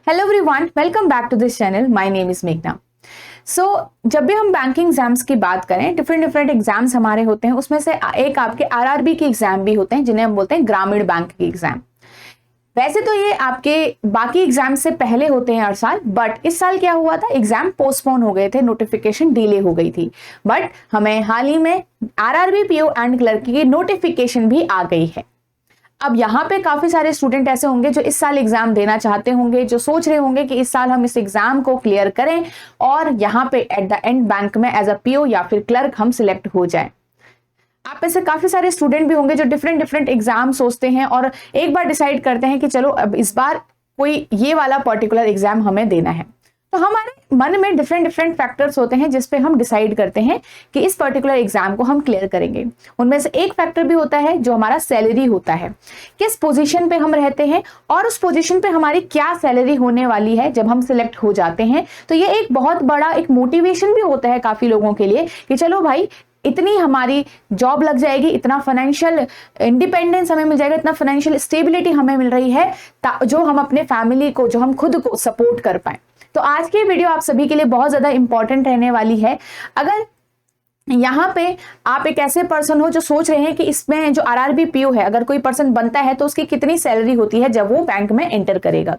Hello everyone, welcome back to this channel. My name is मेघना। जब भी हम बैंकिंग एग्जाम्स की बात करें, डिफरेंट एग्जाम्स हमारे होते हैं। उसमें से एक आपके आरआरबी के एग्जाम भी होते हैं, जिन्हें हम बोलते हैं ग्रामीण बैंक के एग्जाम। वैसे तो ये आपके बाकी एग्जाम से पहले होते हैं हर साल, बट इस साल क्या हुआ था, एग्जाम पोस्टपोन हो गए थे, नोटिफिकेशन डिले हो गई थी। बट हमें हाल ही में आरआरबी पीओ एंड क्लर्क की नोटिफिकेशन भी आ गई है। अब यहाँ पे काफी सारे स्टूडेंट ऐसे होंगे जो इस साल एग्जाम देना चाहते होंगे, जो सोच रहे होंगे कि इस साल हम इस एग्जाम को क्लियर करें और यहाँ पे एट द एंड बैंक में एज अ पीओ या फिर क्लर्क हम सिलेक्ट हो जाएं। आप में से काफी सारे स्टूडेंट भी होंगे जो डिफरेंट एग्जाम सोचते हैं और एक बार डिसाइड करते हैं कि चलो अब इस बार कोई ये वाला पर्टिकुलर एग्जाम हमें देना है। तो हमारे मन में डिफरेंट फैक्टर्स होते हैं जिसपे हम डिसाइड करते हैं कि इस पर्टिकुलर एग्जाम को हम क्लियर करेंगे। उनमें से एक फैक्टर भी होता है जो हमारा सैलरी होता है, किस पोजीशन पे हम रहते हैं और उस पोजीशन पे हमारी क्या सैलरी होने वाली है जब हम सिलेक्ट हो जाते हैं। तो ये एक बहुत बड़ा एक मोटिवेशन भी होता है काफी लोगों के लिए कि चलो भाई, इतनी हमारी जॉब लग जाएगी, इतना फाइनेंशियल इंडिपेंडेंस हमें मिल जाएगा, इतना फाइनेंशियल स्टेबिलिटी हमें मिल रही है जो हम अपने फैमिली को, जो हम खुद को सपोर्ट कर पाए। तो आज की वीडियो आप सभी के लिए बहुत ज्यादा इंपॉर्टेंट रहने वाली है। अगर यहाँ पे आप एक ऐसे पर्सन हो जो सोच रहे हैं कि इसमें जो आरआरबी पीओ है, अगर कोई पर्सन बनता है तो उसकी कितनी सैलरी होती है जब वो बैंक में एंटर करेगा,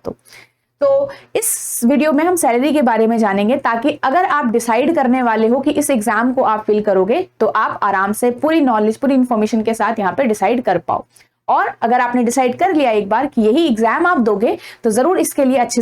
तो इस वीडियो में हम सैलरी के बारे में जानेंगे, ताकि अगर आप डिसाइड करने वाले हो कि इस एग्जाम को आप फिल करोगे तो आप आराम से पूरी नॉलेज, पूरी इंफॉर्मेशन के साथ यहाँ पे डिसाइड कर पाओ। और अगर आपने डिसाइड कर लिया एक बार कि यही एग्जाम आप दोगे, तो जरूर इसके लिए अच्छे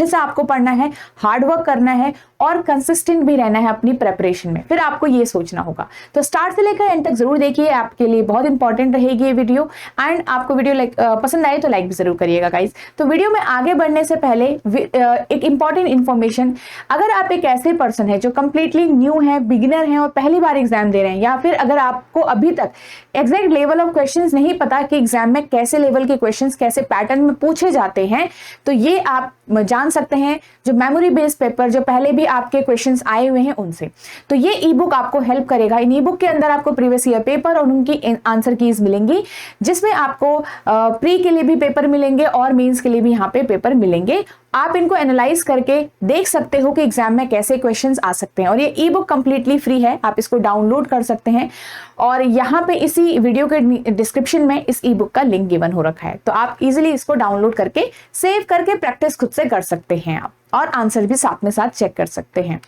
से आपको पढ़ना है, हार्ड वर्क करना है और कंसिस्टेंट भी रहना है अपनी प्रेपरेशन में। फिर आपको ये सोचना होगा। तो स्टार्ट से लेकर एंड तक जरूर देखिए, आपके लिए बहुत इंपॉर्टेंट रहेगी ये वीडियो। एंड आपको वीडियो पसंद आए तो लाइक भी जरूर करिएगा गाइज। तो वीडियो में आगे बढ़ने से पहले एक इंपॉर्टेंट इन्फॉर्मेशन, अगर आप एक ऐसे पर्सन है जो कंप्लीटली न्यू है, बिगिनर है और पहली बार एग्जाम दे रहे हैं, या फिर अगर आपको अभी तक एग्जैक्ट लेवल ऑफ क्वेश्चंस नहीं पता कि एग्जाम में कैसे लेवल के क्वेश्चंस, कैसे पैटर्न में पूछे जाते हैं, तो ये आप जान सकते हैं जो मेमोरी बेस्ड पेपर, जो पहले भी आपके क्वेश्चंस आए हुए हैं उनसे। तो ये ई बुक आपको हेल्प करेगा। इन ई बुक के अंदर आपको प्रीवियस ईयर पेपर और उनकी आंसर कीज मिलेंगी, जिसमें आपको प्री के लिए भी पेपर मिलेंगे और मेंस के लिए भी यहाँ पे पेपर मिलेंगे। आप इनको एनालाइज करके देख सकते हो कि एग्जाम में कैसे क्वेश्चंस आ सकते हैं। और ये ई बुक कंप्लीटली फ्री है, आप इसको डाउनलोड कर सकते हैं। और यहाँ पे इसी वीडियो के डिस्क्रिप्शन में इस ई बुक का लिंक गिवन हो रखा है, तो आप इजीली इसको डाउनलोड करके सेव करके प्रैक्टिस खुद से कर सकते हैं आप, और आंसर भी साथ में साथ चेक कर सकते हैं।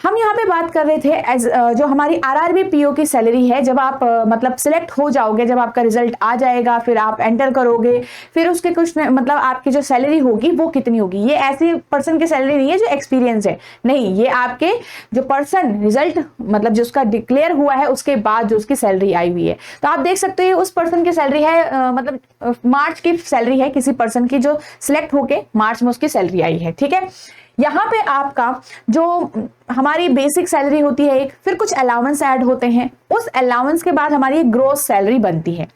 हम यहाँ पे बात कर रहे थे जो हमारी आरआरबी पीओ की सैलरी है, जब आप मतलब सिलेक्ट हो जाओगे, जब आपका रिजल्ट आ जाएगा, फिर आप एंटर करोगे, फिर उसके कुछ मतलब आपकी जो सैलरी होगी वो कितनी होगी। ये ऐसी पर्सन की सैलरी नहीं है जो एक्सपीरियंस है, नहीं, ये आपके जो पर्सन रिजल्ट मतलब जो उसका डिक्लेयर हुआ है उसके बाद जो उसकी सैलरी आई हुई है। तो आप देख सकते हो उस पर्सन की सैलरी है, मतलब मार्च की सैलरी है किसी पर्सन की जो सिलेक्ट होके मार्च में उसकी सैलरी आई है। ठीक है, यहाँ पे आपका जो हमारी बेसिक सैलरी होती है एक, फिर कुछ अलाउंस ऐड होते हैं, उस अलाउंस के बाद हमारी एक ग्रॉस सैलरी बनती है।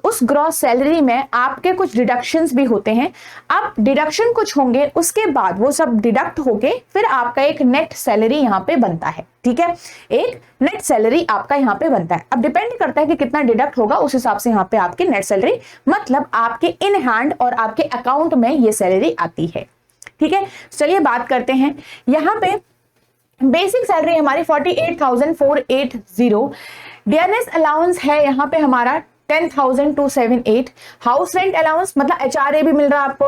उस ग्रॉस सैलरी में आपके कुछ डिडक्शंस भी होते हैं। अब डिडक्शन कुछ होंगे, उसके बाद वो सब डिडक्ट होके फिर आपका एक नेट सैलरी यहाँ पे बनता है। ठीक है, एक नेट सैलरी आपका यहाँ पे बनता है। अब डिपेंड करता है कि कितना डिडक्ट होगा, उस हिसाब से यहाँ पे आपकी नेट सैलरी मतलब आपके इन हैंड और आपके अकाउंट में ये सैलरी आती है। ठीक है, चलिए बात करते हैं। यहाँ पे बेसिक सैलरी हमारी 48,480। डियरनेस अलाउंस है यहाँ पे हमारा 10,278। हाउस रेंट अलाउंस मतलब एचआरए भी मिल रहा है आपको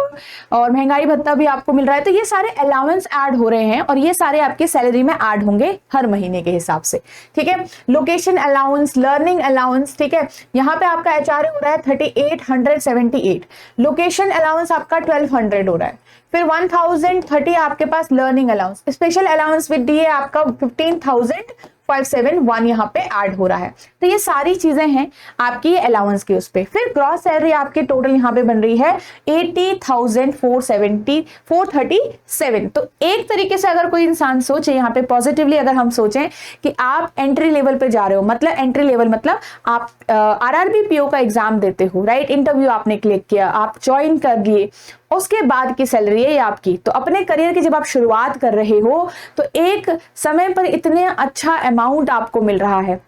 और महंगाई भत्ता भी आपको मिल रहा है। तो ये सारे अलाउंस ऐड हो रहे हैं और ये सारे आपकी सैलरी में ऐड होंगे हर महीने के हिसाब से। ठीक है, लोकेशन अलाउंस, लर्निंग अलाउंस, ठीक है, यहाँ पे आपका एचआरए हो रहा है 3878, लोकेशन अलाउंस आपका 1200 हो रहा है, फिर 1030 आपके पास learning allowance, special allowance with DA आपका 15,571 यहाँ पे ऐड हो रहा है। तो ये सारी चीजें हैं आपकी अलाउंस के उस पे। फिर ग्रॉस सैलरी आपकी टोटल यहाँ पे बन रही है 80,437। तो एक तरीके से अगर कोई इंसान सोचे यहाँ पे पॉजिटिवली, अगर हम सोचें कि आप एंट्री लेवल पे जा रहे हो, मतलब एंट्री लेवल मतलब आप आरआरबी पीओ का एग्जाम देते हो, राइट, इंटरव्यू आपने क्लिक किया, आप ज्वाइन कर दिए, उसके बाद की सैलरी है आपकी। तो अपने करियर की जब आप शुरुआत कर रहे हो तो एक समय पर इतने अच्छा अमाउंट आपको मिल रहा है,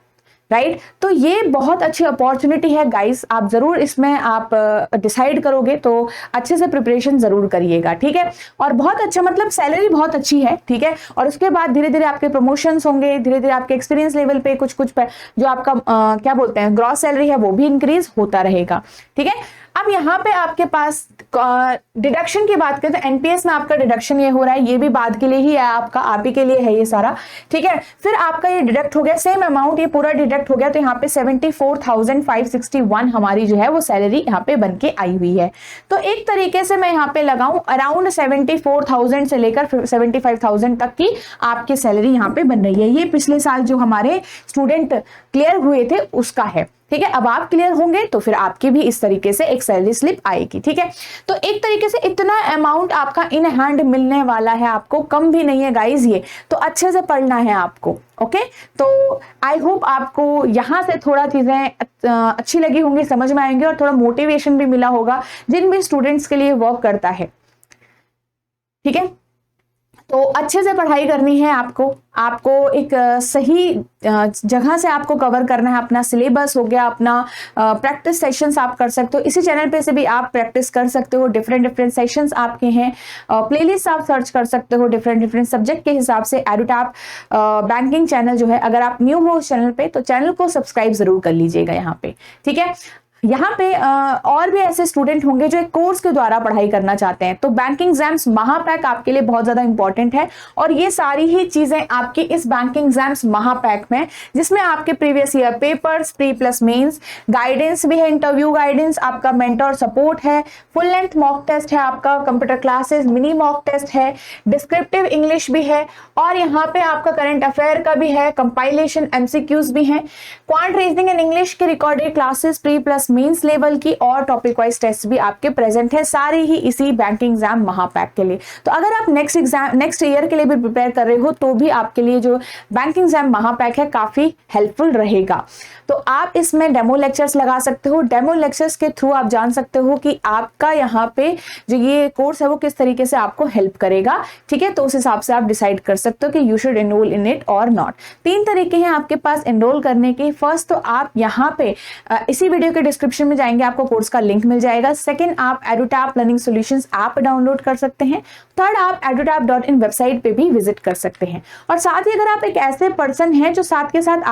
राइट तो ये बहुत अच्छी अपॉर्चुनिटी है गाइस, आप जरूर इसमें आप डिसाइड करोगे तो अच्छे से प्रिपरेशन जरूर करिएगा, ठीक है। और बहुत अच्छा मतलब सैलरी बहुत अच्छी है, ठीक है। और उसके बाद धीरे धीरे आपके प्रमोशंस होंगे, धीरे धीरे आपके एक्सपीरियंस लेवल पे कुछ कुछ जो आपका क्या बोलते हैं ग्रॉस सैलरी है वो भी इंक्रीज होता रहेगा, ठीक है। अब यहाँ पे आपके पास डिडक्शन की बात करें तो एनपीएस में आपका डिडक्शन ये हो रहा है, ये भी बाद के लिए ही है, आपका आप ही के लिए है ये सारा, ठीक है। फिर आपका ये डिडक्ट हो गया सेम अमाउंट, ये पूरा डिडक्ट हो गया तो यहाँ पे 74,561 हमारी जो है वो सैलरी यहाँ पे बन के आई हुई है। तो एक तरीके से मैं यहाँ पे लगाऊं अराउंड 74,000 से लेकर 75,000 तक की आपकी सैलरी यहाँ पे बन रही है। ये पिछले साल जो हमारे स्टूडेंट क्लियर हुए थे उसका है, ठीक है। अब आप क्लियर होंगे तो फिर आपकी भी इस तरीके से एक सैलरी स्लिप आएगी, ठीक है। तो एक तरीके से इतना अमाउंट आपका इन हैंड मिलने वाला है आपको, कम भी नहीं है गाइज ये, तो अच्छे से पढ़ना है आपको, ओके। तो आई होप आपको यहाँ से थोड़ा चीजें अच्छी लगी होंगी, समझ में आएंगे और थोड़ा मोटिवेशन भी मिला होगा जिन भी स्टूडेंट्स के लिए वर्क करता है, ठीक है। तो अच्छे से पढ़ाई करनी है आपको, आपको एक सही जगह से आपको कवर करना है, अपना सिलेबस हो गया, अपना प्रैक्टिस सेशंस आप कर सकते हो, इसी चैनल पे से भी आप प्रैक्टिस कर सकते हो, डिफरेंट सेशंस आपके हैं, प्लेलिस्ट आप सर्च कर सकते हो डिफरेंट सब्जेक्ट के हिसाब से। एडुटैप बैंकिंग चैनल जो है, अगर आप न्यू हो उस चैनल पे तो चैनल को सब्सक्राइब जरूर कर लीजिएगा यहाँ पे, ठीक है। यहाँ पे और भी ऐसे स्टूडेंट होंगे जो एक कोर्स के द्वारा पढ़ाई करना चाहते हैं, तो बैंकिंग एग्जाम्स महापैक आपके लिए बहुत ज्यादा इंपॉर्टेंट है। और ये सारी ही चीजें आपकी इस बैंकिंग एग्जाम्स महापैक में, जिसमें आपके previous year papers, pre plus mains, guidance भी है, इंटरव्यू गाइडेंस, आपका मेंटर सपोर्ट है, फुल लेंथ मॉक टेस्ट है, आपका computer classes, mini mock test है, डिस्क्रिप्टिव इंग्लिश भी है, और यहाँ पे आपका करंट अफेयर का भी है, कंपाइलेशन एमसीक्यूज भी हैं, क्वांट रीजनिंग एंड इंग्लिश की recorded classes pre plus mains level की, और टॉपिक वाइज टेस्ट भी आपके प्रेजेंट है, सारे ही इसी बैंकिंग एग्जाम महापैक के लिए। तो अगर आप नेक्स्ट ईयर के लिए भी प्रिपेयर कर रहे हो तो भी आपके लिए जो बैंकिंग एग्जाम महापैक है काफी हेल्पफुल रहेगा। तो आप इसमें डेमो लेक्चर्स लगा सकते हो, डेमो लेक्चर्स के थ्रू आप जान सकते हो कि आपका यहाँ पे जो ये कोर्स है वो किस तरीके से आपको हेल्प करेगा, ठीक है। तो उस हिसाब से आप डिसाइड कर सकते हो कि you should enrol in it और नॉट। 3 तरीके हैं आपके पास एनरोल करने के। फर्स्ट तो आप यहाँ पे इसी वीडियो के डिस्क्रिप्शन में जाएंगे, आपको कोर्स का लिंक मिल जाएगा। सेकंड, आप एडुटैप लर्निंग सॉल्यूशंस ऐप डाउनलोड कर सकते हैं। थर्ड, आप edutap.in वेबसाइट पे भी विजिट कर सकते हैं। और साथ ही अगर आप एक ऐसे पर्सन हैं जो साथ के साथ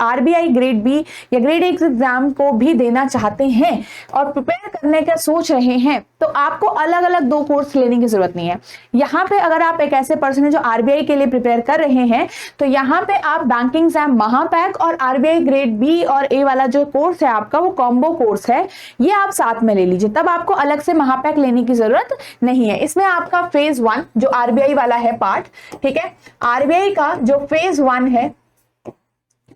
आरबीआई ग्रेड बी या ग्रेड एग्जाम को भी देना चाहते हैं और प्रिपेयर करने का सोच रहे हैं, तो आपको अलग अलग 2 कोर्स लेने की जरूरत नहीं है। यहाँ पे अगर आप एक ऐसे पर्सन है जो आरबीआई के लिए प्रिपेयर कर रहे हैं, तो यहाँ पे आप बैंकिंग एग्जाम महापैक और आरबीआई ग्रेड बी और ए वाला जो कोर्स है आपका, वो कॉम्बो कोर्स है, ये आप साथ में ले लीजिए, तब आपको अलग से महापैक लेने की जरूरत नहीं है। इसमें आपका फेज 1 जो आरबीआई वाला है पार्ट, ठीक है, आरबीआई का जो फेज 1 है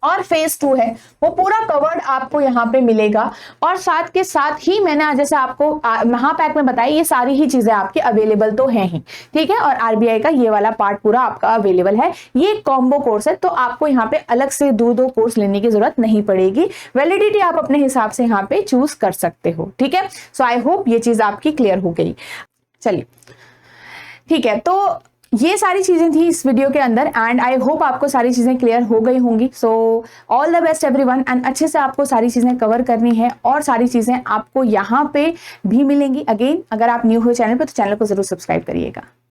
और फेज 2 है वो पूरा कवर्ड आपको यहाँ पे मिलेगा। और साथ के साथ ही मैंने जैसे आपको महापैक में बताई, ये सारी ही चीजें आपकी अवेलेबल तो हैं ही, ठीक है। और आरबीआई का ये वाला पार्ट पूरा आपका अवेलेबल है। ये कॉम्बो कोर्स है, तो आपको यहाँ पे अलग से 2 कोर्स लेने की जरूरत नहीं पड़ेगी। वैलिडिटी आप अपने हिसाब से यहाँ पे चूज कर सकते हो, ठीक है। सो आई होप ये चीज आपकी क्लियर हो गई। चलिए ठीक है, तो ये सारी चीजें थी इस वीडियो के अंदर एंड आई होप आपको सारी चीजें क्लियर हो गई होंगी। So all the best everyone and अच्छे से आपको सारी चीजें कवर करनी है और सारी चीजें आपको यहाँ पे भी मिलेंगी। अगेन अगर आप न्यू हो चैनल पे तो चैनल को जरूर सब्सक्राइब करिएगा।